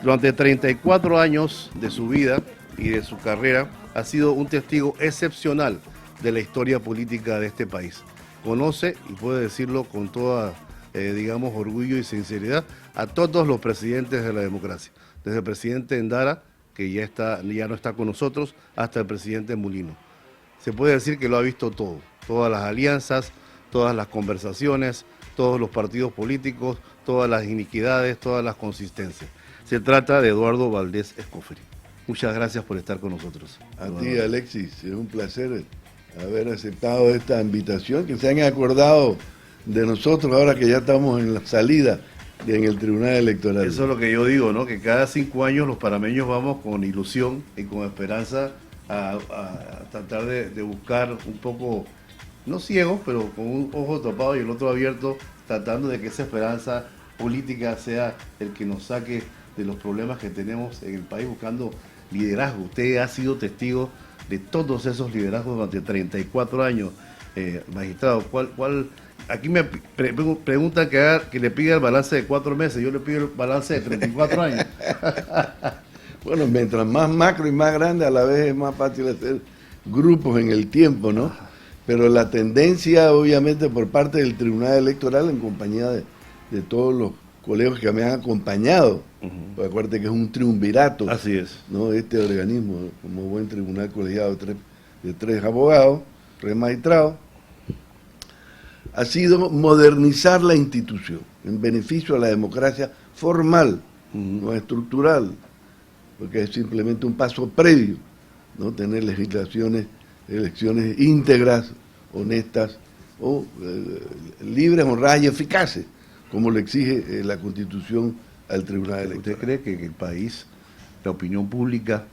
Durante 34 años de su vida y de su carrera, ha sido un testigo excepcional de la historia política de este país. Conoce, y puede decirlo con toda, digamos, orgullo y sinceridad, a todos los presidentes de la democracia. Desde el presidente Endara, que ya no está con nosotros, hasta el presidente Mulino. Se puede decir que lo ha visto todo, todas las alianzas, todas las conversaciones, todos los partidos políticos, todas las iniquidades, todas las consistencias. Se trata de Eduardo Valdés Escoferi. Muchas gracias por estar con nosotros. A ti, Alexis, es un placer haber aceptado esta invitación, que se han acordado de nosotros ahora que ya estamos en la salida en el Tribunal Electoral. Eso es lo que yo digo, ¿no? Que cada 5 años los panameños vamos con ilusión y con esperanza a tratar de buscar un poco, no ciegos, pero con un ojo tapado y el otro abierto, tratando de que esa esperanza política sea el que nos saque de los problemas que tenemos en el país, buscando liderazgo. Usted ha sido testigo de todos esos liderazgos durante 34 años, magistrado. Aquí me preguntan que le pida el balance de 4 meses, yo le pido el balance de 34 años. Bueno, mientras más macro y más grande, a la vez es más fácil hacer grupos en el tiempo, ¿no? Pero la tendencia, obviamente, por parte del Tribunal Electoral, en compañía de todos los colegas que me han acompañado, pues acuérdate que es un triunvirato. Así es. ¿No? Este organismo, como buen tribunal colegiado de tres abogados, 3 magistrados, ha sido modernizar la institución en beneficio a la democracia formal, no estructural, porque es simplemente un paso previo, ¿no? Tener elecciones íntegras, honestas, libres, honradas y eficaces, como lo exige la Constitución al Tribunal Electoral. ¿Usted cree que el país, la opinión pública,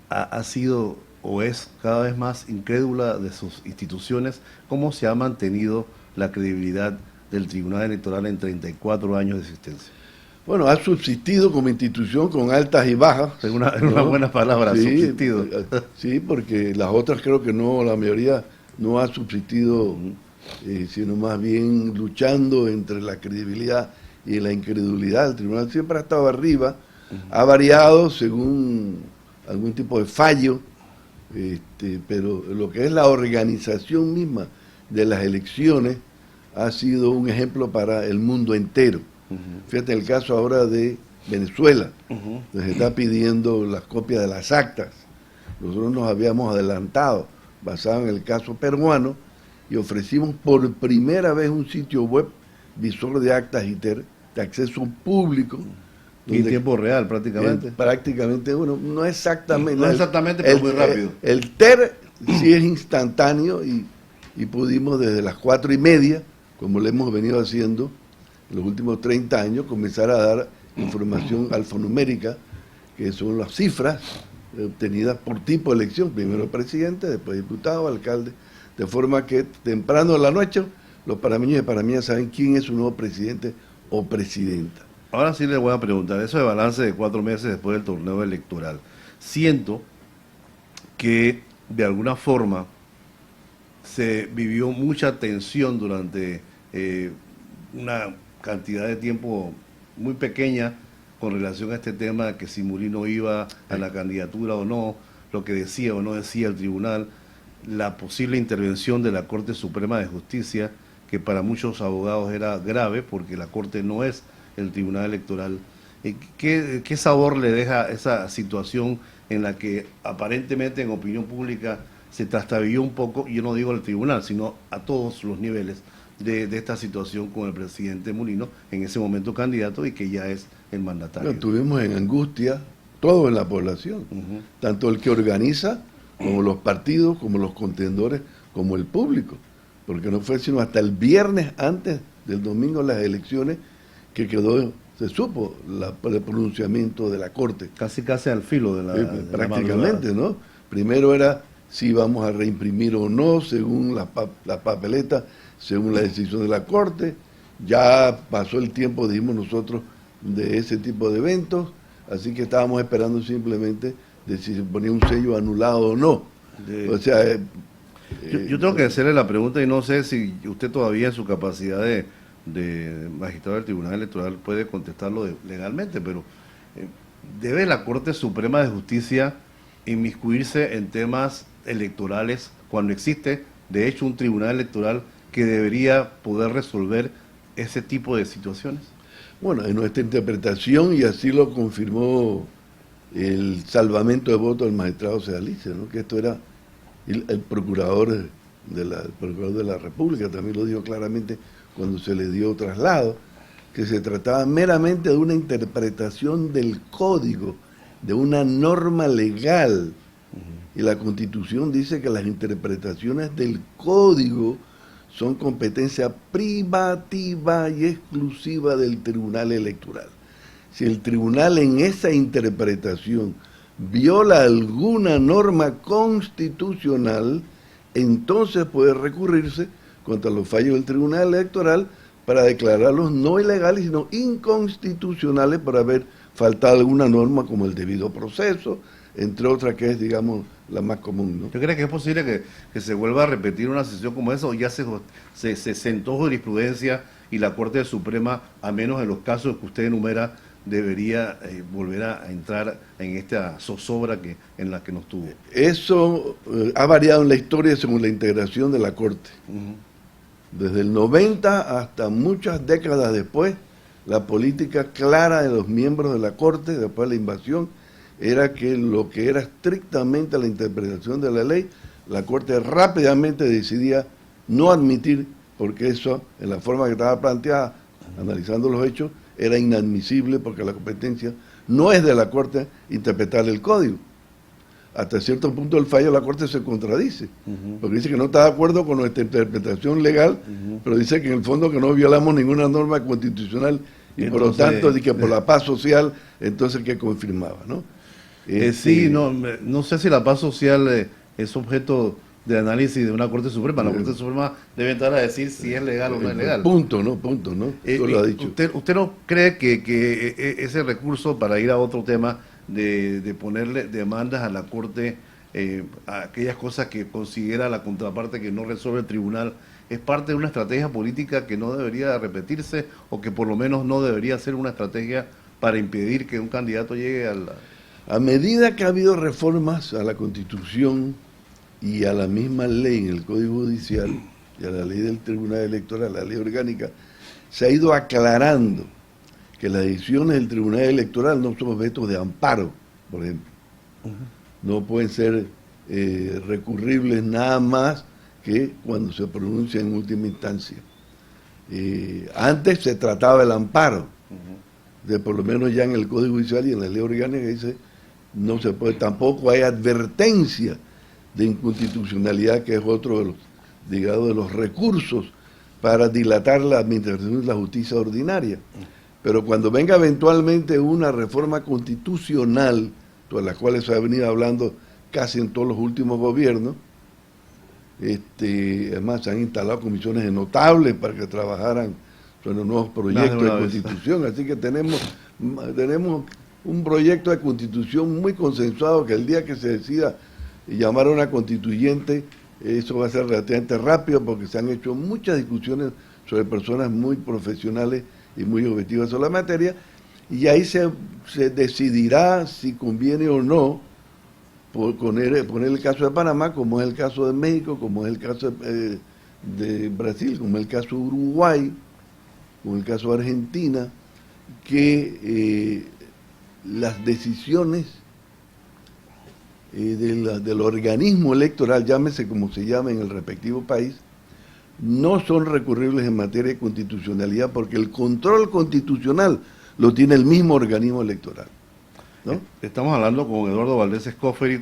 ha sido o es cada vez más incrédula de sus instituciones? ¿Cómo se ha mantenido la credibilidad del Tribunal Electoral en 34 años de existencia? Bueno, ha subsistido como institución con altas y bajas. Es una buena palabra, sí, subsistido. Sí, porque las otras creo que no, la mayoría no ha subsistido, sino más bien luchando entre la credibilidad y la incredulidad. El tribunal siempre ha estado arriba, ha variado según algún tipo de fallo, pero lo que es la organización misma de las elecciones ha sido un ejemplo para el mundo entero. Fíjate el caso ahora de Venezuela, donde se está pidiendo las copias de las actas. Nosotros nos habíamos adelantado, basado en el caso peruano, y ofrecimos por primera vez un sitio web, visor de actas ITER, de acceso público. Y en tiempo real, prácticamente. Prácticamente, bueno, no exactamente. No exactamente, pero muy rápido. El TER sí es instantáneo y pudimos desde las 4:30, como lo hemos venido haciendo en los últimos 30 años, comenzar a dar información alfanumérica, que son las cifras obtenidas por tipo de elección, primero presidente, después diputado, alcalde, de forma que temprano en la noche los panameños y panameñas saben quién es su nuevo presidente o presidenta. Ahora sí le voy a preguntar, eso de balance de 4 meses después del torneo electoral. Siento que de alguna forma se vivió mucha tensión durante una cantidad de tiempo muy pequeña con relación a este tema, que si Mulino iba a la candidatura o no, lo que decía o no decía el tribunal, la posible intervención de la Corte Suprema de Justicia, que para muchos abogados era grave porque la Corte no es el Tribunal Electoral. ¿Qué sabor le deja esa situación en la que aparentemente en opinión pública se trastabilló un poco, y yo no digo al tribunal, sino a todos los niveles de esta situación con el presidente Mulino, en ese momento candidato y que ya es el mandatario? Bueno, estuvimos en angustia, todo en la población, tanto el que organiza, como los partidos, como los contendores, como el público, porque no fue sino hasta el viernes antes del domingo las elecciones que se supo el pronunciamiento de la Corte. Casi al filo de la prácticamente, ¿no? Primero era si íbamos a reimprimir o no, según la papeleta, según la decisión de la Corte. Ya pasó el tiempo, dijimos nosotros, de ese tipo de eventos, así que estábamos esperando simplemente de si se ponía un sello anulado o no. O sea, yo tengo que hacerle la pregunta, y no sé si usted todavía en su capacidad de magistrado del Tribunal Electoral puede contestarlo legalmente, pero ¿debe la Corte Suprema de Justicia inmiscuirse en temas electorales cuando existe, de hecho, un tribunal electoral que debería poder resolver ese tipo de situaciones? Bueno, en nuestra interpretación, y así lo confirmó el salvamento de votos del magistrado Sealice, ¿no? Que esto era el procurador el procurador de la República, también lo dijo claramente cuando se le dio traslado, que se trataba meramente de una interpretación del código, de una norma legal. Y la Constitución dice que las interpretaciones del código son competencia privativa y exclusiva del Tribunal Electoral. Si el tribunal en esa interpretación viola alguna norma constitucional, entonces puede recurrirse contra los fallos del Tribunal Electoral para declararlos no ilegales, sino inconstitucionales por haber faltado alguna norma como el debido proceso, entre otras que es, digamos, la más común, ¿no? ¿Yo creo que es posible que se vuelva a repetir una sesión como esa, o ya se sentó jurisprudencia y la Corte Suprema, a menos en los casos que usted enumera, debería volver a entrar en esta zozobra en la que nos tuvo? Eso ha variado en la historia según la integración de la Corte. Desde el 90 hasta muchas décadas después, la política clara de los miembros de la Corte, después de la invasión, era que lo que era estrictamente la interpretación de la ley, la Corte rápidamente decidía no admitir, porque eso, en la forma que estaba planteada, analizando los hechos, era inadmisible porque la competencia no es de la Corte interpretar el código. Hasta cierto punto el fallo de la Corte se contradice, porque dice que no está de acuerdo con nuestra interpretación legal, pero dice que en el fondo que no violamos ninguna norma constitucional y entonces, por lo tanto, de que por la paz social, entonces que confirmaba, ¿no? Sí, no sé si la paz social es objeto de análisis de una Corte Suprema. La Corte Suprema debe entrar a decir si es legal o no es legal. Punto, ¿no? Eso lo ha dicho. ¿Usted no cree que ese recurso, para ir a otro tema, de ponerle demandas a la Corte, a aquellas cosas que considera la contraparte que no resuelve el tribunal, es parte de una estrategia política que no debería repetirse, o que por lo menos no debería ser una estrategia para impedir que un candidato llegue a la... A medida que ha habido reformas a la Constitución y a la misma ley en el Código Judicial y a la ley del Tribunal Electoral, la ley orgánica, se ha ido aclarando que las decisiones del Tribunal Electoral no son objetos de amparo, por ejemplo. No pueden ser recurribles nada más que cuando se pronuncia en última instancia. Antes se trataba el amparo, de por lo menos ya en el Código Judicial y en la ley orgánica dice no se puede, tampoco hay advertencia de inconstitucionalidad, que es otro de los, digamos, de los recursos para dilatar la administración de la justicia ordinaria. Pero cuando venga eventualmente una reforma constitucional, de la cual se ha venido hablando casi en todos los últimos gobiernos, además se han instalado comisiones notables para que trabajaran sobre los nuevos proyectos de constitución, así que tenemos un proyecto de constitución muy consensuado, que el día que se decida llamar a una constituyente, eso va a ser relativamente rápido, porque se han hecho muchas discusiones sobre personas muy profesionales y muy objetivas sobre la materia, y ahí se decidirá si conviene o no poner el caso de Panamá, como es el caso de México, como es el caso de Brasil, como es el caso de Uruguay, como el caso de Argentina, que las decisiones del organismo electoral, llámese como se llame en el respectivo país, no son recurribles en materia de constitucionalidad, porque el control constitucional lo tiene el mismo organismo electoral, ¿no? Estamos hablando con Eduardo Valdés Escoferi,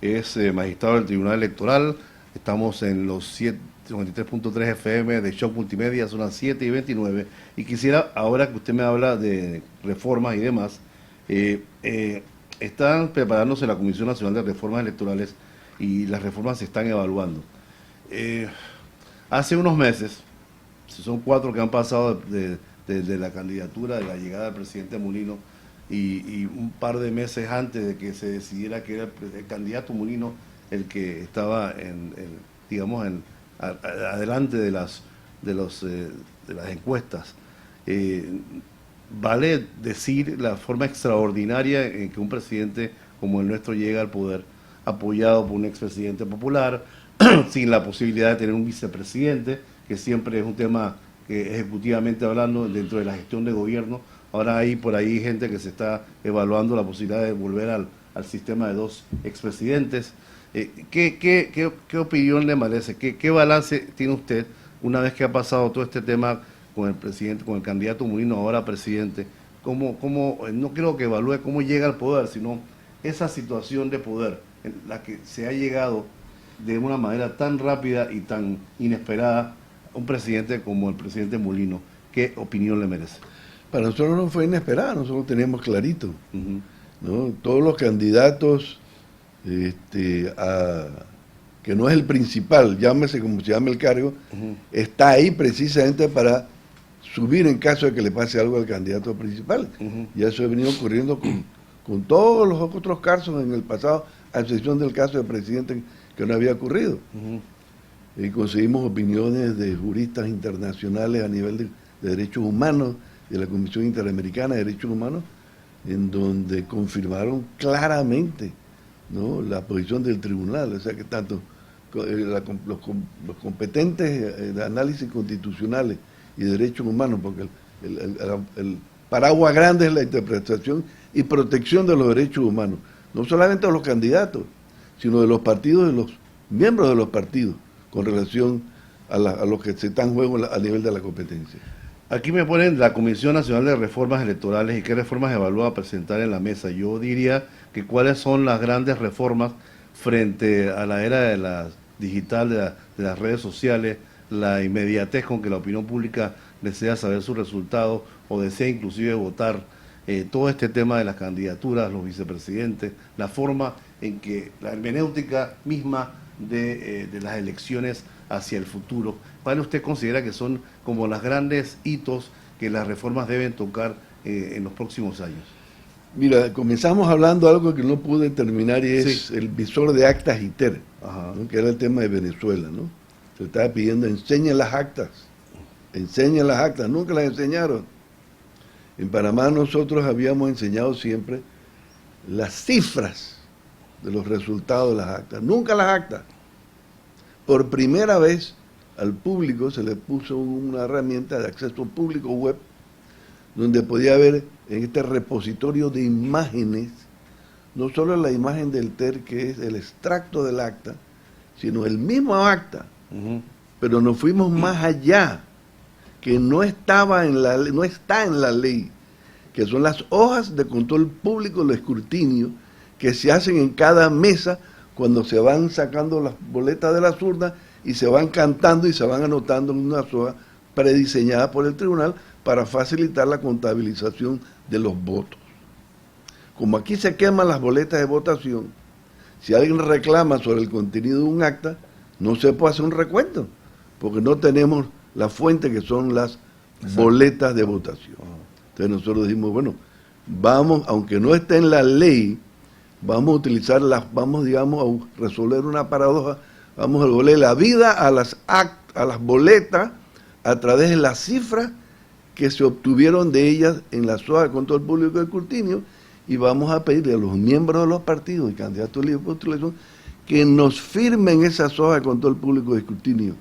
es magistrado del Tribunal Electoral. Estamos en los 93.3 FM de Shock Multimedia, son las 7:29, y quisiera, ahora que usted me habla de reformas y demás, están preparándose la Comisión Nacional de Reformas Electorales y las reformas se están evaluando. Hace unos meses, son 4 que han pasado de la candidatura, de la llegada del presidente Mulino, y un par de meses antes de que se decidiera que era el candidato Mulino el que estaba adelante de las encuestas. vale decir la forma extraordinaria en que un presidente como el nuestro llega al poder, apoyado por un expresidente popular, sin la posibilidad de tener un vicepresidente, que siempre es un tema que ejecutivamente hablando dentro de la gestión de gobierno. Ahora hay por ahí gente que se está evaluando la posibilidad de volver al sistema de 2 expresidentes. ¿Qué opinión le merece? ¿Qué balance tiene usted una vez que ha pasado todo este tema con el presidente, con el candidato Mulino, ahora presidente? No creo que evalúe cómo llega al poder, sino esa situación de poder en la que se ha llegado de una manera tan rápida y tan inesperada a un presidente como el presidente Mulino? ¿Qué opinión le merece? Para nosotros no fue inesperada, nosotros teníamos clarito, ¿no? Todos los candidatos, que no es el principal, llámese como se llame el cargo, está ahí precisamente para subir en caso de que le pase algo al candidato principal. Y eso ha venido ocurriendo con todos los otros casos en el pasado, a excepción del caso del presidente que no había ocurrido. Y conseguimos opiniones de juristas internacionales a nivel de derechos humanos, de la Comisión Interamericana de Derechos Humanos, en donde confirmaron claramente, ¿no?, la posición del tribunal. O sea que tanto los competentes de análisis constitucionales y derechos humanos, porque el paraguas grande es la interpretación y protección de los derechos humanos, no solamente de los candidatos, sino de los partidos, de los miembros de los partidos, con relación a los que se están en juego a nivel de la competencia. Aquí me ponen la Comisión Nacional de Reformas Electorales y qué reformas evalúa presentar en la mesa. Yo diría que cuáles son las grandes reformas frente a la era de la digital, de las redes sociales, la inmediatez con que la opinión pública desea saber sus resultados o desea inclusive votar, todo este tema de las candidaturas, los vicepresidentes, la forma en que la hermenéutica misma de las elecciones hacia el futuro. ¿Cuáles usted considera que son como los grandes hitos que las reformas deben tocar en los próximos años? Mira, comenzamos hablando de algo que no pude terminar y es el visor de actas ITER, ¿no?, que era el tema de Venezuela, ¿no? Se estaba pidiendo, enseñen las actas, nunca las enseñaron. En Panamá nosotros habíamos enseñado siempre las cifras de los resultados de las actas, nunca las actas. Por primera vez al público se le puso una herramienta de acceso público web, donde podía ver en este repositorio de imágenes, no solo la imagen del TER, que es el extracto del acta, sino el mismo acta. Pero nos fuimos más allá, que no está en la ley, que son las hojas de control público, el escrutinio, que se hacen en cada mesa cuando se van sacando las boletas de las urnas y se van cantando y se van anotando en una hoja prediseñada por el tribunal para facilitar la contabilización de los votos. Como aquí se queman las boletas de votación, si alguien reclama sobre el contenido de un acta, no se puede hacer un recuento, porque no tenemos la fuente que son las boletas de votación. Entonces nosotros dijimos, bueno, vamos, aunque no esté en la ley, vamos a utilizar digamos, a resolver una paradoja, vamos a devolver la vida a las boletas a través de las cifras que se obtuvieron de ellas en la hojas de control público de escrutinio, y vamos a pedirle a los miembros de los partidos y candidatos libres de postulación que nos firmen esas hojas de control público de escrutinio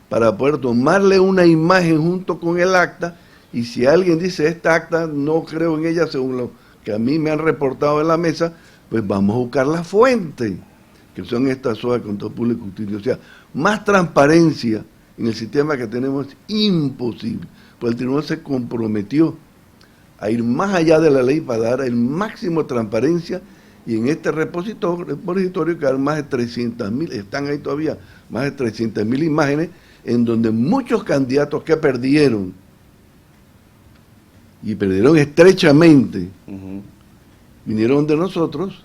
para poder tomarle una imagen junto con el acta, y si alguien dice esta acta no creo en ella según lo que a mí me han reportado en la mesa, pues vamos a buscar la fuente, que son estas hojas de control público de escrutinio. O sea, más transparencia en el sistema que tenemos es imposible, pues el tribunal se comprometió a ir más allá de la ley para dar el máximo de transparencia, y en este repositorio quedaron más de 300.000, están ahí todavía, más de 300.000 imágenes, en donde muchos candidatos que perdieron, y perdieron estrechamente, vinieron de nosotros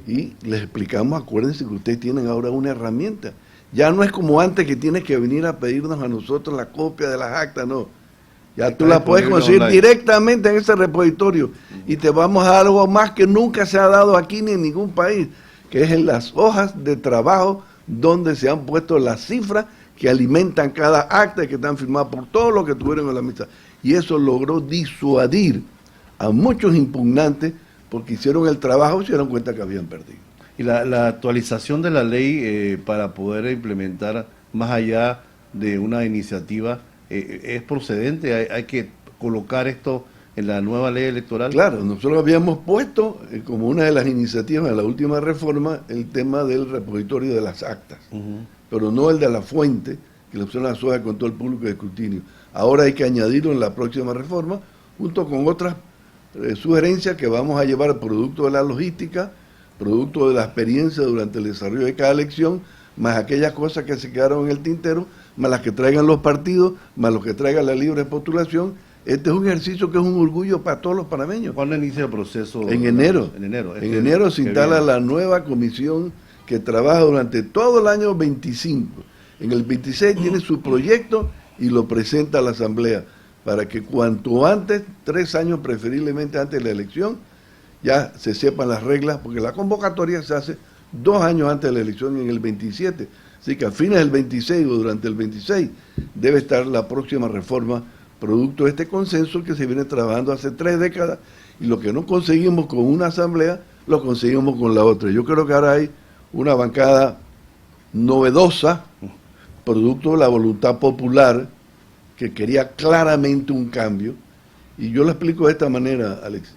y les explicamos, acuérdense que ustedes tienen ahora una herramienta. Ya no es como antes que tienes que venir a pedirnos a nosotros la copia de las actas, no. Ya tú la puedes conseguir online, directamente en ese repositorio, y te vamos a dar algo más que nunca se ha dado aquí ni en ningún país, que es en las hojas de trabajo donde se han puesto las cifras que alimentan cada acta y que están firmadas por todos los que tuvieron en la mesa. y eso logró disuadir a muchos impugnantes porque hicieron el trabajo y se dieron cuenta que habían perdido. Y la actualización de la ley para poder implementar más allá de una iniciativa es procedente, hay que colocar esto en la nueva ley electoral. Claro, nosotros habíamos puesto como una de las iniciativas de la última reforma el tema del repositorio de las actas, pero no el de la fuente, que la opción asocia con todo el público de escrutinio. Ahora hay que añadirlo en la próxima reforma, junto con otras sugerencias que vamos a llevar producto de la logística, producto de la experiencia durante el desarrollo de cada elección, más aquellas cosas que se quedaron en el tintero, más las que traigan los partidos, más los que traigan la libre postulación. Este es un ejercicio que es un orgullo para todos los panameños. ¿Cuándo inicia el proceso? En enero. En enero. En enero se instala la nueva comisión que trabaja durante todo el año 25. En el 26 tiene su proyecto y lo presenta a la Asamblea para que cuanto antes, 3 años preferiblemente antes de la elección, ya se sepan las reglas, porque la convocatoria se hace 2 años antes de la elección, en el 27. Así que a fines del 26 o durante el 26 debe estar la próxima reforma, producto de este consenso que se viene trabajando hace 3 décadas, y lo que no conseguimos con una asamblea, lo conseguimos con la otra. Yo creo que ahora hay una bancada novedosa, producto de la voluntad popular, que quería claramente un cambio, y yo lo explico de esta manera, Alex.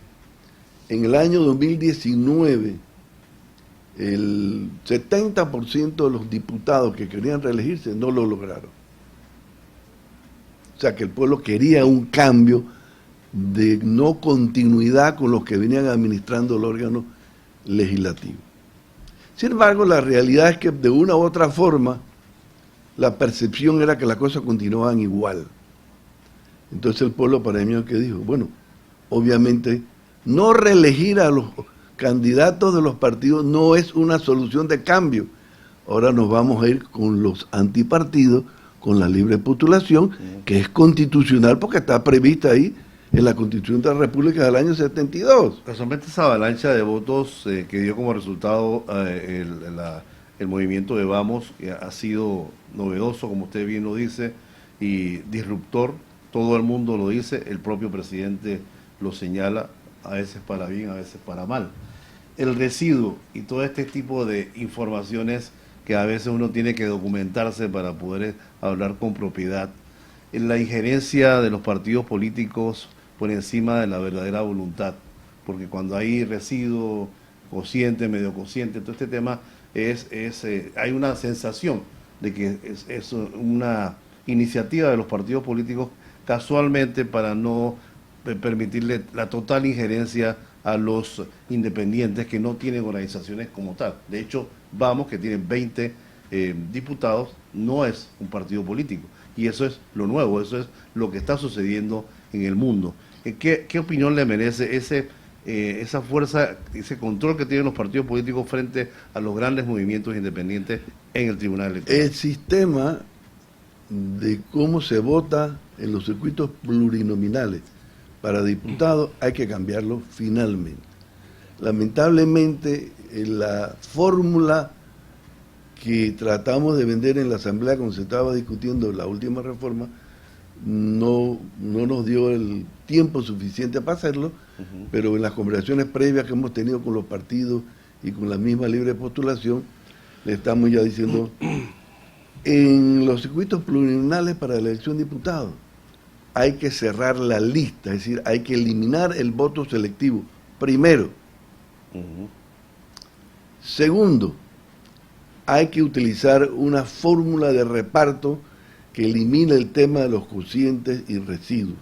En el año 2019, el 70% de los diputados que querían reelegirse no lo lograron. O sea que el pueblo quería un cambio de no continuidad con los que venían administrando el órgano legislativo. Sin embargo, la realidad es que de una u otra forma, la percepción era que las cosas continuaban igual. Entonces el pueblo panameño que dijo, bueno, obviamente no reelegir a los candidatos de los partidos no es una solución de cambio. Ahora nos vamos a ir con los antipartidos, con la libre postulación, que es constitucional porque está prevista ahí en la Constitución de la República del año 72. Casualmente esa avalancha de votos que dio como resultado el movimiento de Vamos ha sido novedoso, como usted bien lo dice, y disruptor. Todo el mundo lo dice, el propio presidente lo señala, a veces para bien, a veces para mal. El residuo y todo este tipo de informaciones que a veces uno tiene que documentarse para poder hablar con propiedad. En la injerencia de los partidos políticos por encima de la verdadera voluntad, porque cuando hay residuo consciente, medio consciente, todo este tema hay una sensación de que es una iniciativa de los partidos políticos casualmente para no permitirle la total injerencia a los independientes que no tienen organizaciones como tal. De hecho, Vamos, que tiene 20 diputados, no es un partido político. Y eso es lo nuevo, eso es lo que está sucediendo en el mundo. ¿Qué opinión le merece esa fuerza, ese control que tienen los partidos políticos frente a los grandes movimientos independientes en el Tribunal Electoral? El sistema de cómo se vota en los circuitos plurinominales para diputados hay que cambiarlo finalmente. Lamentablemente, la fórmula que tratamos de vender en la Asamblea cuando se estaba discutiendo la última reforma no nos dio el tiempo suficiente para hacerlo, pero en las conversaciones previas que hemos tenido con los partidos y con la misma libre postulación, le estamos ya diciendo, en los circuitos plurinominales para la elección de diputados hay que cerrar la lista, es decir, hay que eliminar el voto selectivo, primero. Segundo, hay que utilizar una fórmula de reparto que elimine el tema de los cocientes y residuos.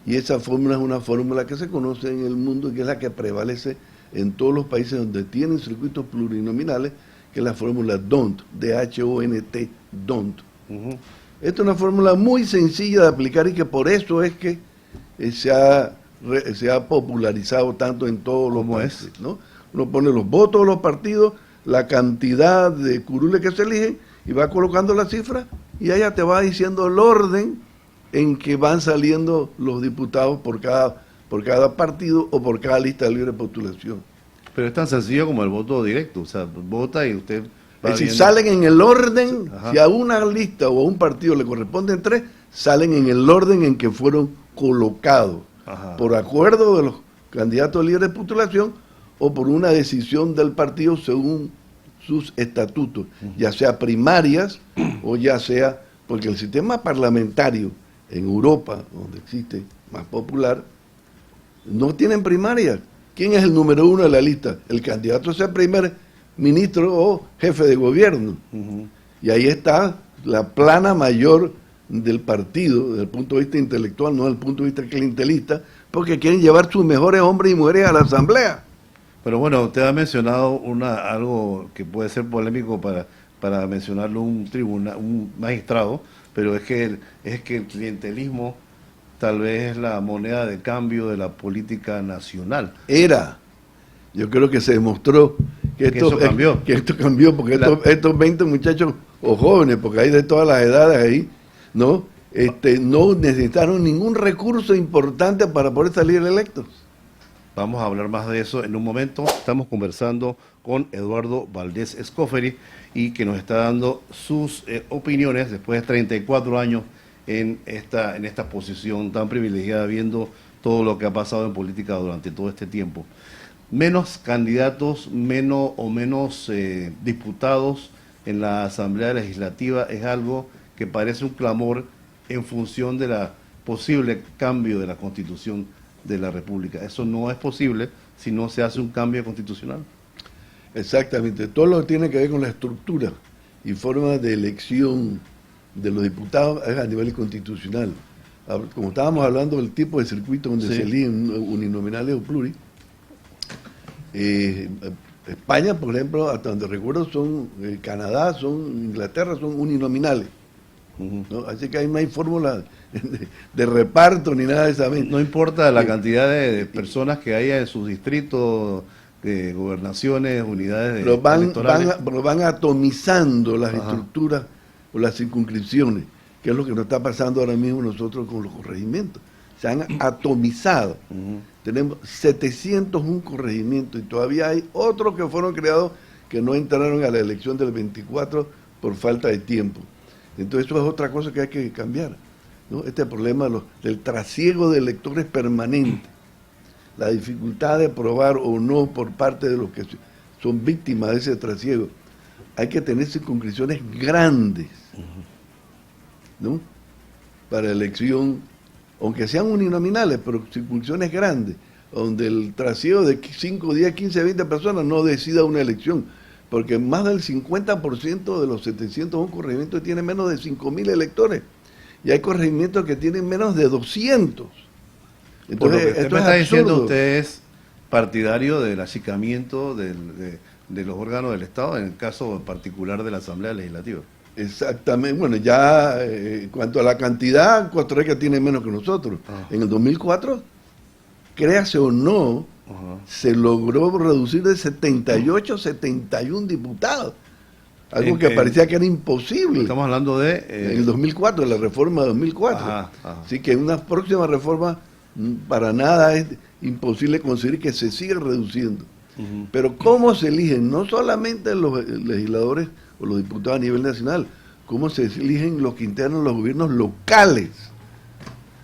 Y esa fórmula es una fórmula que se conoce en el mundo y que es la que prevalece en todos los países donde tienen circuitos plurinominales, que es la fórmula DONT, D-H-O-N-T, DONT. Esta es una fórmula muy sencilla de aplicar y que por eso es que se ha popularizado tanto en todos los países, ¿no? Uno pone los votos de los partidos, la cantidad de curules que se eligen y va colocando la cifra y ella te va diciendo el orden en que van saliendo los diputados por cada partido o por cada lista de libre postulación. Pero es tan sencillo como el voto directo, o sea, vota y usted Es decir, viendo. salen en el orden, Ajá. si a una lista o a un partido le corresponden 3, salen en el orden en que fueron colocados, Ajá. por acuerdo de los candidatos líderes de postulación o por una decisión del partido según sus estatutos, ya sea primarias o ya sea, porque el sistema parlamentario en Europa, donde existe más popular, no tienen primarias. ¿Quién es el número 1 de la lista? El candidato a ser primer ministro o jefe de gobierno. Ujú. Y ahí está la plana mayor del partido, desde el punto de vista intelectual, no desde el punto de vista clientelista, porque quieren llevar sus mejores hombres y mujeres a la asamblea. Pero bueno, usted ha mencionado algo que puede ser polémico para mencionarlo un tribunal, un magistrado, pero es que el clientelismo tal vez es la moneda de cambio de la política nacional. Yo creo que se demostró que eso cambió. que esto cambió, porque estos 20 muchachos o jóvenes, porque hay de todas las edades ahí, ¿no? No necesitaron ningún recurso importante para poder salir electos. Vamos a hablar más de eso en un momento. Estamos conversando con Eduardo Valdés Escoferi y que nos está dando sus opiniones después de 34 años en esta posición tan privilegiada, viendo todo lo que ha pasado en política durante todo este tiempo. Menos candidatos, menos diputados en la Asamblea Legislativa es algo que parece un clamor en función de la posible cambio de la Constitución de la República. Eso no es posible si no se hace un cambio constitucional. Exactamente, todo lo que tiene que ver con la estructura y forma de elección de los diputados es a nivel constitucional. Como estábamos hablando del tipo de circuito donde Sí. se eligen uninominales o pluri, España, por ejemplo, hasta donde recuerdo, Canadá, Inglaterra, son uninominales. Ujú. ¿No? Así que ahí no hay fórmula de reparto ni nada de esa mente. No importa la cantidad de personas que haya en sus distritos, gobernaciones, unidades Pero electorales. van atomizando las Ajá. estructuras o las circunscripciones, que es lo que nos está pasando ahora mismo nosotros con los corregimientos. Se han atomizado. Ujú. Tenemos 701 corregimientos y todavía hay otros que fueron creados que no entraron a la elección del 24 por falta de tiempo. Entonces eso es otra cosa que hay que cambiar, ¿no? Este problema del trasiego de electores permanente, la dificultad de probar o no por parte de los que son víctimas de ese trasiego. Hay que tener circunscripciones grandes, ¿no? Para elección, aunque sean uninominales, pero circunscripciones grandes, donde el trasiego de 5, 10, 15, 20 personas no decida una elección, porque más del 50% de los 701 corregimientos tienen menos de 5.000 electores, y hay corregimientos que tienen menos de 200. Por lo Entonces, que usted esto me es está diciendo, absurdo. usted es partidario del achicamiento de los órganos del Estado, en el caso en particular de la Asamblea Legislativa. Exactamente, bueno, ya en cuanto a la cantidad, Costa Rica tiene menos que nosotros. Ah. En el 2004, créase o no, Ajá. se logró reducir de 78 a 71 diputados, algo que parecía que era imposible. Estamos hablando En el 2004, la reforma de 2004. Ajá, ajá. Así que en una próxima reforma para nada es imposible conseguir que se siga reduciendo. Ujú. Pero ¿cómo se eligen? No solamente los legisladores o los diputados a nivel nacional, ¿cómo se eligen los que integran los gobiernos locales?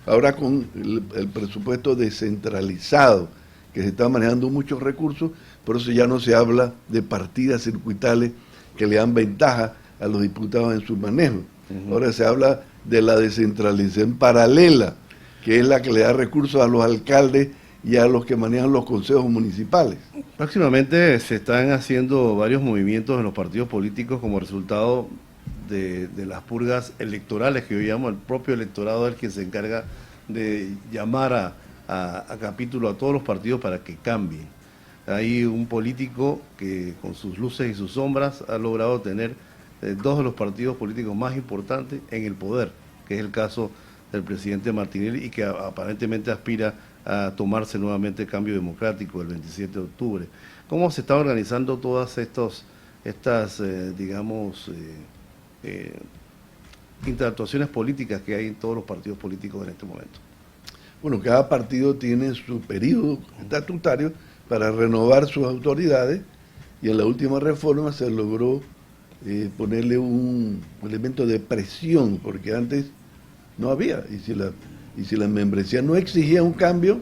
Ahora con el presupuesto descentralizado, que se está manejando muchos recursos, por eso ya no se habla de partidas circuitales que le dan ventaja a los diputados en su manejo. Ujú. Ahora se habla de la descentralización paralela, que es la que le da recursos a los alcaldes y a los que manejan los consejos municipales. Próximamente se están haciendo varios movimientos en los partidos políticos como resultado de las purgas electorales, que yo llamo el propio electorado, el que se encarga de llamar a capítulo a todos los partidos para que cambien. Hay un político que con sus luces y sus sombras ha logrado tener dos de los partidos políticos más importantes en el poder, que es el caso del presidente Martinelli, y que aparentemente aspira a tomarse nuevamente el cambio democrático el 27 de octubre. ¿Cómo se están organizando todas estas interactuaciones políticas que hay en todos los partidos políticos en este momento? Bueno, cada partido tiene su periodo estatutario para renovar sus autoridades y en la última reforma se logró ponerle un elemento de presión, porque antes no había, y si la membresía no exigía un cambio,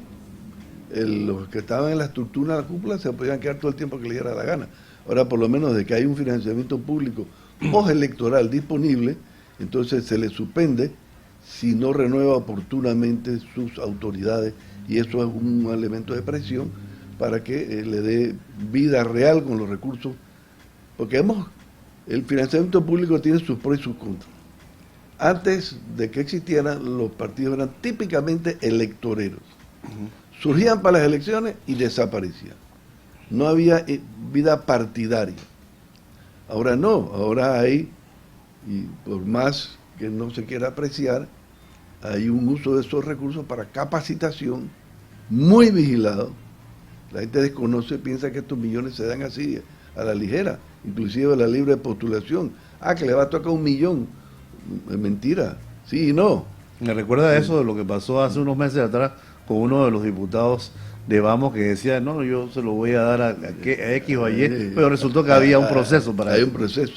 los que estaban en la estructura de la cúpula se podían quedar todo el tiempo que les diera la gana. Ahora, por lo menos de que hay un financiamiento público postelectoral disponible, entonces se le suspende si no renueva oportunamente sus autoridades, y eso es un elemento de presión para que le dé vida real con los recursos, porque el financiamiento público tiene sus pros y sus contras. Antes de que existieran, los partidos eran típicamente electoreros. Surgían para las elecciones y desaparecían. No había vida partidaria. Ahora no, ahora hay, y por más que no se quiera apreciar, hay un uso de esos recursos para capacitación muy vigilado. La gente desconoce, piensa que estos millones se dan así, a la ligera, inclusive la libre postulación. Que le va a tocar 1 millón. Es mentira, sí y no. Me recuerda eso de lo que pasó hace unos meses atrás con uno de los diputados de Vamos que decía, no, yo se lo voy a dar a X o a Y, pero resultó que había un proceso para eso. Hay un proceso.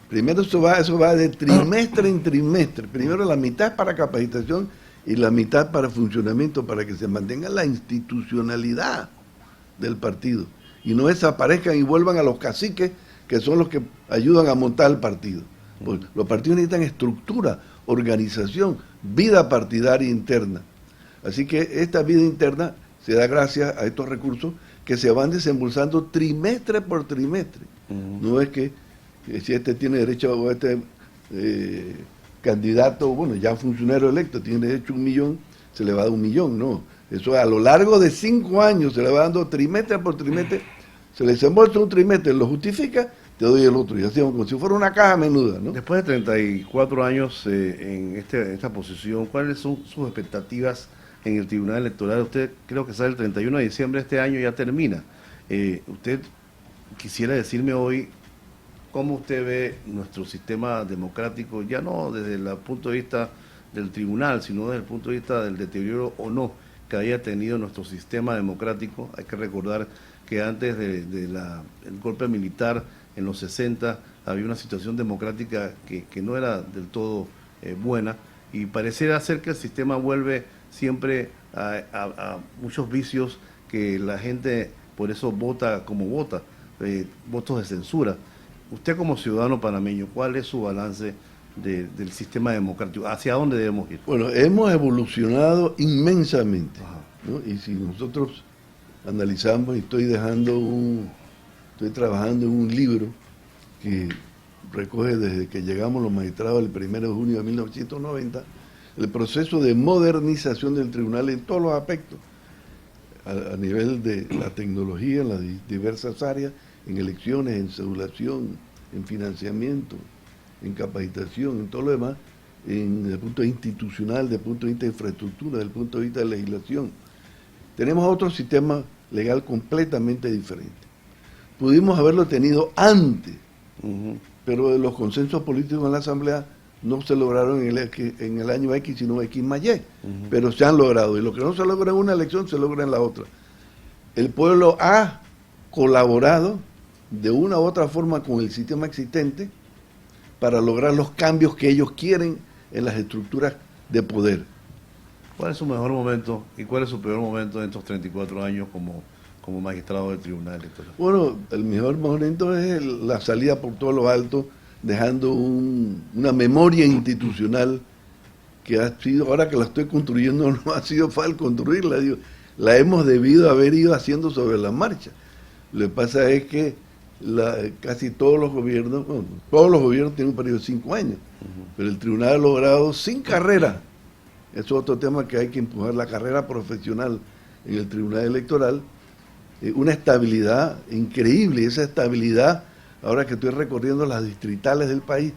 Primero eso va de trimestre en trimestre. Primero la mitad para capacitación y la mitad para funcionamiento, para que se mantenga la institucionalidad del partido y no desaparezcan y vuelvan a los caciques, que son los que ayudan a montar el partido. Pues los partidos necesitan estructura, organización, vida partidaria interna. Así que esta vida interna se da gracias a estos recursos que se van desembolsando trimestre por trimestre. No es que si este tiene derecho, o este candidato, bueno, ya funcionario electo, tiene derecho a 1 millón, se le va a dar 1 millón, no. Eso a lo largo de 5 años se le va dando trimestre por trimestre, se le desembolsa un trimestre, lo justifica, te doy el otro, y así como si fuera una caja menuda, ¿no? Después de 34 años en esta posición, ¿cuáles son sus expectativas en el Tribunal Electoral? Usted creo que sale el 31 de diciembre de este año, ya termina. Usted quisiera decirme hoy cómo usted ve nuestro sistema democrático, ya no desde el punto de vista del tribunal, sino desde el punto de vista del deterioro o no que haya tenido nuestro sistema democrático. Hay que recordar que antes del golpe militar en los 60 había una situación democrática que no era del todo buena, y pareciera ser que el sistema vuelve siempre a muchos vicios que la gente por eso vota como vota, votos de censura. Usted como ciudadano panameño, ¿cuál es su balance del sistema democrático? ¿Hacia dónde debemos ir? Bueno, hemos evolucionado inmensamente, ¿no? Y si nosotros analizamos, y estoy trabajando en un libro que recoge desde que llegamos los magistrados el 1 de junio de 1990, el proceso de modernización del tribunal en todos los aspectos, a nivel de la tecnología, en las diversas áreas, en elecciones, en cedulación, en financiamiento, en capacitación, en todo lo demás, desde el punto de vista institucional, desde el punto de vista de infraestructura, desde el punto de vista de legislación. Tenemos otro sistema legal completamente diferente. Pudimos haberlo tenido antes, pero los consensos políticos en la Asamblea no se lograron en el año X, sino X más Y, pero se han logrado, y lo que no se logra en una elección se logra en la otra. El pueblo ha colaborado de una u otra forma con el sistema existente para lograr los cambios que ellos quieren en las estructuras de poder. ¿Cuál es su mejor momento y cuál es su peor momento en estos 34 años como magistrado del Tribunal Electoral? Bueno, el mejor momento es la salida por todo lo alto, dejando una memoria institucional que ha sido, ahora que la estoy construyendo, no ha sido fácil construirla, digo, la hemos debido haber ido haciendo sobre la marcha. Lo que pasa es que casi todos los gobiernos tienen un periodo de 5 años, pero el tribunal ha logrado sin carrera. Eso es otro tema que hay que empujar, la carrera profesional en el tribunal electoral, una estabilidad increíble, y esa estabilidad, ahora que estoy recorriendo las distritales del país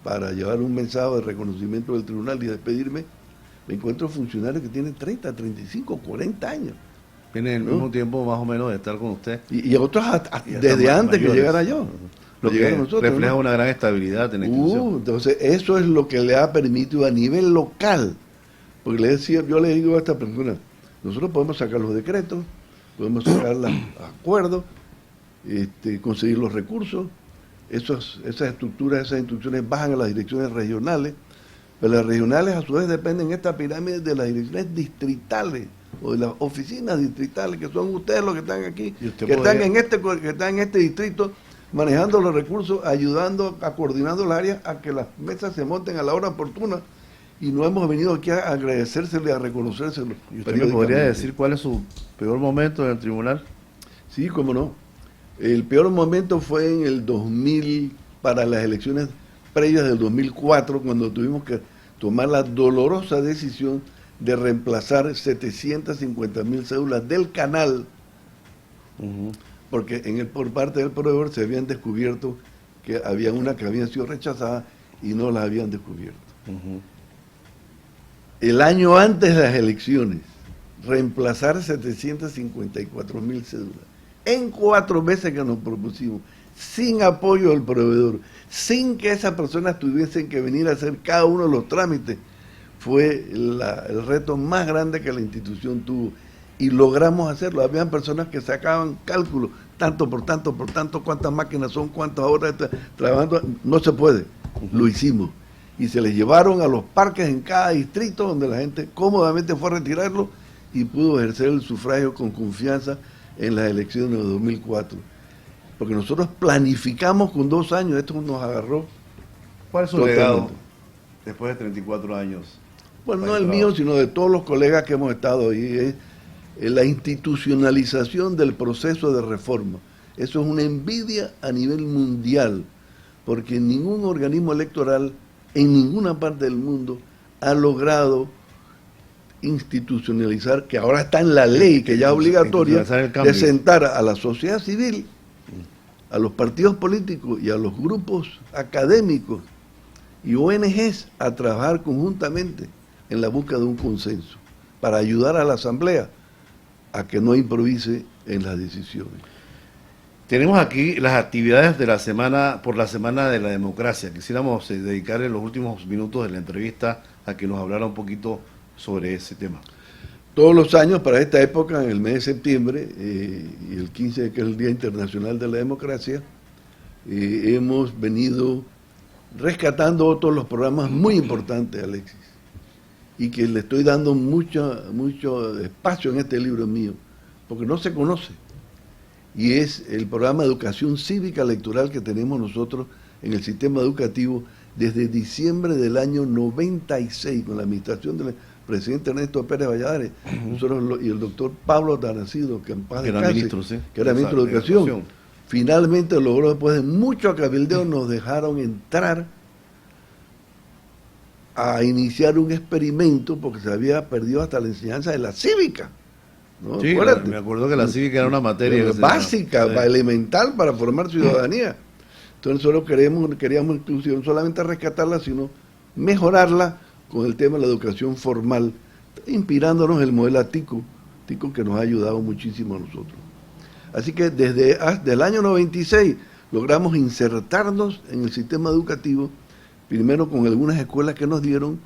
para llevar un mensaje de reconocimiento del tribunal y despedirme, me encuentro funcionarios que tienen 30, 35, 40 años. Tiene el mismo tiempo más o menos de estar con usted. Y otros desde antes que llegara yo. Lo que refleja una gran estabilidad en la institución. Entonces, eso es lo que le ha permitido a nivel local. Porque yo le digo a esta persona, nosotros podemos sacar los decretos, podemos sacar los acuerdos, conseguir los recursos, esas estructuras, esas instrucciones bajan a las direcciones regionales, pero las regionales a su vez dependen en esta pirámide de las direcciones distritales o de las oficinas distritales, que son ustedes los que están aquí, que están en este distrito manejando los recursos, ayudando, coordinando las áreas a que las mesas se monten a la hora oportuna, y no hemos venido aquí a agradecérselo y a reconocérselo. ¿Y usted me podría decir cuál es su peor momento en el tribunal? Sí, cómo no. El peor momento fue en el 2000, para las elecciones previas del 2004, cuando tuvimos que tomar la dolorosa decisión de reemplazar 750.000 cédulas del canal, porque por parte del proveedor se habían descubierto que había una que habían sido rechazadas y no las habían descubierto. El año antes de las elecciones, reemplazar 754.000 cédulas en 4 meses que nos propusimos, sin apoyo del proveedor, sin que esas personas tuviesen que venir a hacer cada uno de los trámites, fue el reto más grande que la institución tuvo, y logramos hacerlo. Habían personas que sacaban cálculos, tanto por tanto, cuántas máquinas son, cuántas horas trabajando. No se puede, lo hicimos, y se les llevaron a los parques en cada distrito, donde la gente cómodamente fue a retirarlo y pudo ejercer el sufragio con confianza en las elecciones de 2004. Porque nosotros planificamos con 2 años, esto nos agarró. ¿Cuál es su legado después de 34 años? Bueno, no el mío, sino de todos los colegas que hemos estado ahí. Es la institucionalización del proceso de reforma. Eso es una envidia a nivel mundial, porque ningún organismo electoral en ninguna parte del mundo ha logrado institucionalizar, que ahora está en la ley, que ya es obligatoria, de sentar a la sociedad civil, a los partidos políticos y a los grupos académicos y ONGs a trabajar conjuntamente en la búsqueda de un consenso, para ayudar a la Asamblea a que no improvise en las decisiones. Tenemos aquí las actividades de la semana, por la Semana de la Democracia. Quisiéramos dedicarle los últimos minutos de la entrevista a que nos hablara un poquito sobre ese tema. Todos los años, para esta época, en el mes de septiembre, y el 15, que es el Día Internacional de la Democracia, hemos venido rescatando todos los programas muy importantes, Alexis, y que le estoy dando mucho espacio en este libro mío, porque no se conoce. Y es el programa de educación cívica electoral que tenemos nosotros en el sistema educativo desde diciembre del año 96, con la administración del presidente Ernesto Pérez Valladares, nosotros y el doctor Pablo Taracido, que en paz descanse, que era ministro de Educación. Finalmente logró, después de mucho cabildeo, nos dejaron entrar a iniciar un experimento, porque se había perdido hasta la enseñanza de la cívica, ¿no? Sí, me acuerdo que la cívica era una materia básica, elemental para formar ciudadanía. Entonces nosotros queríamos inclusive no solamente rescatarla, sino mejorarla con el tema de la educación formal, inspirándonos el modelo Tico que nos ha ayudado muchísimo a nosotros. Así que desde el año 96 logramos insertarnos en el sistema educativo, primero con algunas escuelas que nos dieron,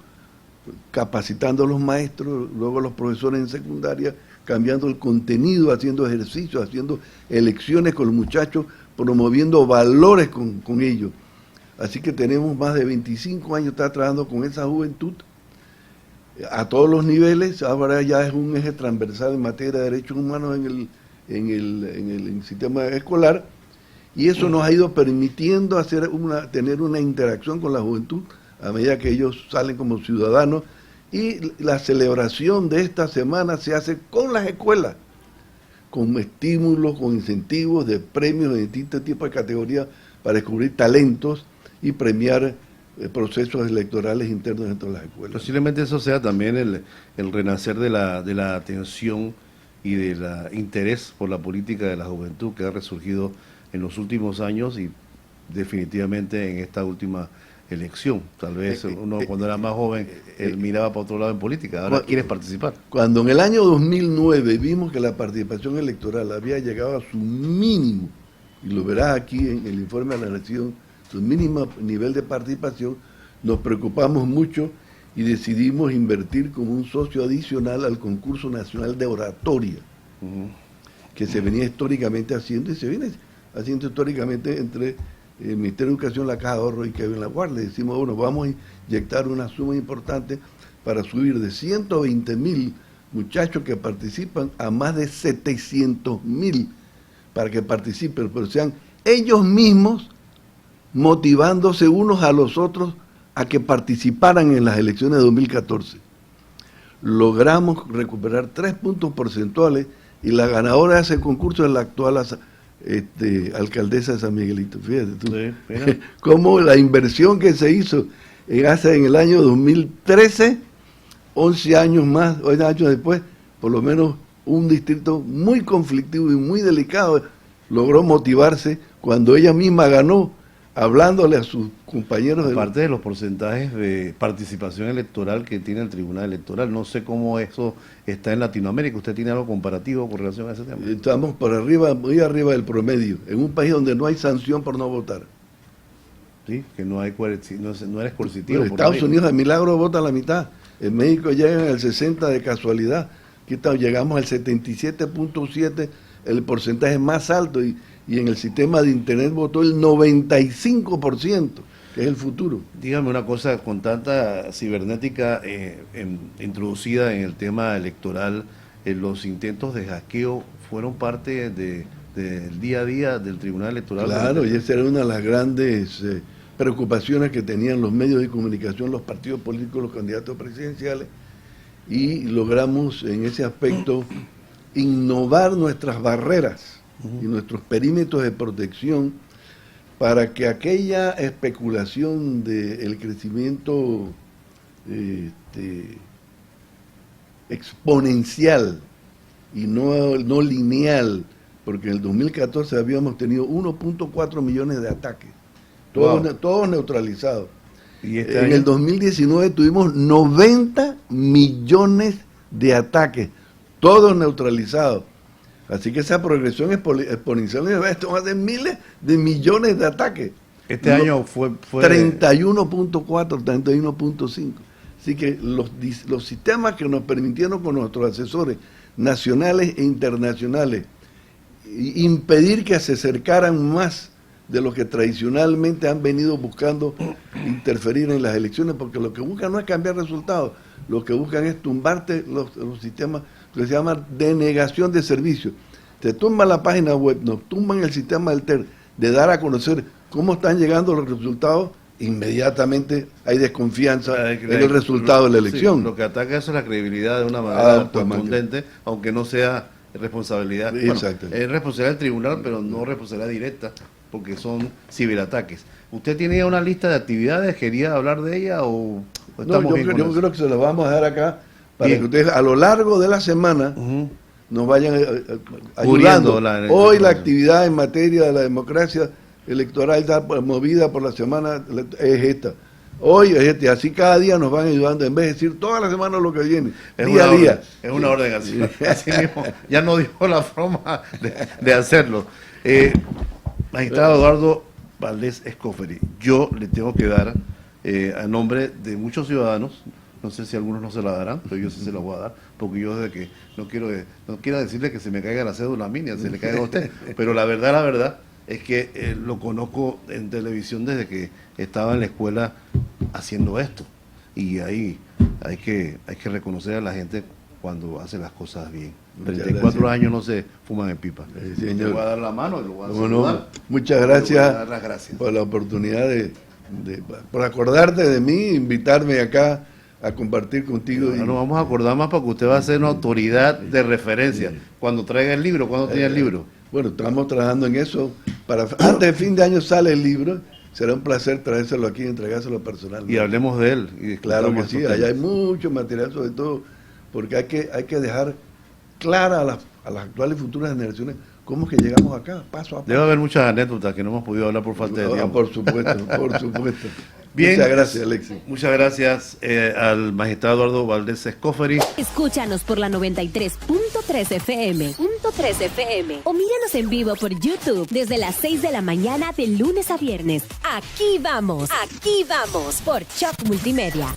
capacitando a los maestros, luego a los profesores en secundaria, cambiando el contenido, haciendo ejercicios, haciendo elecciones con los muchachos, promoviendo valores con ellos. Así que tenemos más de 25 años trabajando con esa juventud a todos los niveles. Ahora ya es un eje transversal en materia de derechos humanos en el sistema escolar, y eso nos ha ido permitiendo tener una interacción con la juventud a medida que ellos salen como ciudadanos, y la celebración de esta semana se hace con las escuelas, con estímulos, con incentivos de premios de distintos tipos de categorías para descubrir talentos y premiar procesos electorales internos dentro de las escuelas. Posiblemente eso sea también el renacer de la atención y del interés por la política de la juventud que ha resurgido en los últimos años y definitivamente en esta última elección. Tal vez uno cuando era más joven miraba para otro lado en política, ahora quieres participar. Cuando en el año 2009 vimos que la participación electoral había llegado a su mínimo, y lo verás aquí en el informe de la elección, su mínimo nivel de participación, nos preocupamos mucho y decidimos invertir como un socio adicional al concurso nacional de oratoria, que se venía históricamente haciendo y se viene haciendo históricamente entre el Ministerio de Educación, la Caja de Ahorro y Kevin Laguardia, le decimos, bueno, vamos a inyectar una suma importante para subir de 120.000 muchachos que participan a más de 700.000 para que participen, pero sean ellos mismos motivándose unos a los otros a que participaran en las elecciones de 2014. Logramos recuperar 3 puntos porcentuales y la ganadora de ese concurso es la actual alcaldesa de San Miguelito. Fíjate tú, sí, cómo la inversión que se hizo en el año 2013, 11 años más, 11 años después, por lo menos un distrito muy conflictivo y muy delicado, logró motivarse cuando ella misma ganó, hablándole a sus compañeros. Aparte de los porcentajes de participación electoral que tiene el Tribunal Electoral, no sé cómo eso está en Latinoamérica. ¿Usted tiene algo comparatido con relación a ese tema? Estamos por arriba, muy arriba del promedio, en un país donde no hay sanción por no votar. Sí, que no eres coercitivo. En Estados Unidos, de milagro, vota la mitad. En México llegan al 60% de casualidad. Aquí llegamos al 77.7%, el porcentaje más alto, y en el sistema de Internet votó el 95%, que es el futuro. Dígame una cosa, con tanta cibernética introducida en el tema electoral, los intentos de hackeo fueron parte del día a día del Tribunal Electoral. Claro, y esa era una de las grandes preocupaciones que tenían los medios de comunicación, los partidos políticos, los candidatos presidenciales, y logramos en ese aspecto innovar nuestras barreras y nuestros perímetros de protección para que aquella especulación del crecimiento exponencial y no lineal, porque en el 2014 habíamos tenido 1.4 millones de ataques, todos neutralizados. ¿Y en el 2019 tuvimos 90 millones de ataques, todos neutralizados? Así que esa progresión exponencial, esto va a ser miles de millones de ataques. Este año fue 31.4, 31.5. Así que los sistemas que nos permitieron con nuestros asesores nacionales e internacionales impedir que se acercaran más de lo que tradicionalmente han venido buscando interferir en las elecciones, porque lo que buscan no es cambiar resultados, lo que buscan es tumbarte los sistemas que se llama denegación de servicios. Te tumban la página web, nos tumban el sistema del TER, de dar a conocer cómo están llegando los resultados, inmediatamente hay desconfianza en el resultado de la elección. Sí, lo que ataca eso es la credibilidad de una manera contundente, aunque no sea responsabilidad. Exacto. Es responsabilidad del tribunal, pero no responsabilidad directa, porque son ciberataques. ¿Usted tiene una lista de actividades? ¿Quería hablar de ella o estamos no, yo creo que se las vamos a dejar acá para que ustedes a lo largo de la semana nos vayan ayudando. Hoy la actividad en materia de la democracia electoral está movida por la semana, es esta. Hoy es este, así cada día nos van ayudando, en vez de decir toda la semana lo que viene, día a día. Es una orden así, así mismo, ya no dijo la forma de hacerlo. Magistrado Eduardo Valdés Escoferi, yo le tengo que dar, a nombre de muchos ciudadanos, no sé si algunos no se la darán, pero yo sí se la voy a dar, porque yo desde que no quiero decirle que se me caiga la cédula mía, se le caiga a usted, pero la verdad es que lo conozco en televisión desde que estaba en la escuela haciendo esto, y ahí hay que reconocer a la gente cuando hace las cosas bien. 34 años no se fuman en pipa. Le voy a dar la mano y lo voy a saludar. Muchas gracias por la oportunidad por acordarte de mí, invitarme acá a compartir contigo. No nos vamos a acordar más porque usted va a ser una autoridad de referencia. Cuando traiga el libro, ¿cuándo tiene el libro? Bueno, estamos trabajando en eso. Antes de fin de año sale el libro. Será un placer traérselo aquí y entregárselo personalmente. Y hablemos de él. Y claro que sí, allá hay mucho material, sobre todo porque hay que dejar clara a las actuales y futuras generaciones cómo es que llegamos acá, paso a paso. Debe haber muchas anécdotas que no hemos podido hablar por falta de tiempo. Por supuesto, por supuesto. Bien, muchas gracias, Alexis. Muchas gracias al magistrado Eduardo Valdés Escoferi. Escúchanos por la 93.3 FM, o míranos en vivo por YouTube desde las 6 de la mañana de lunes a viernes. Aquí vamos, por Choc Multimedia.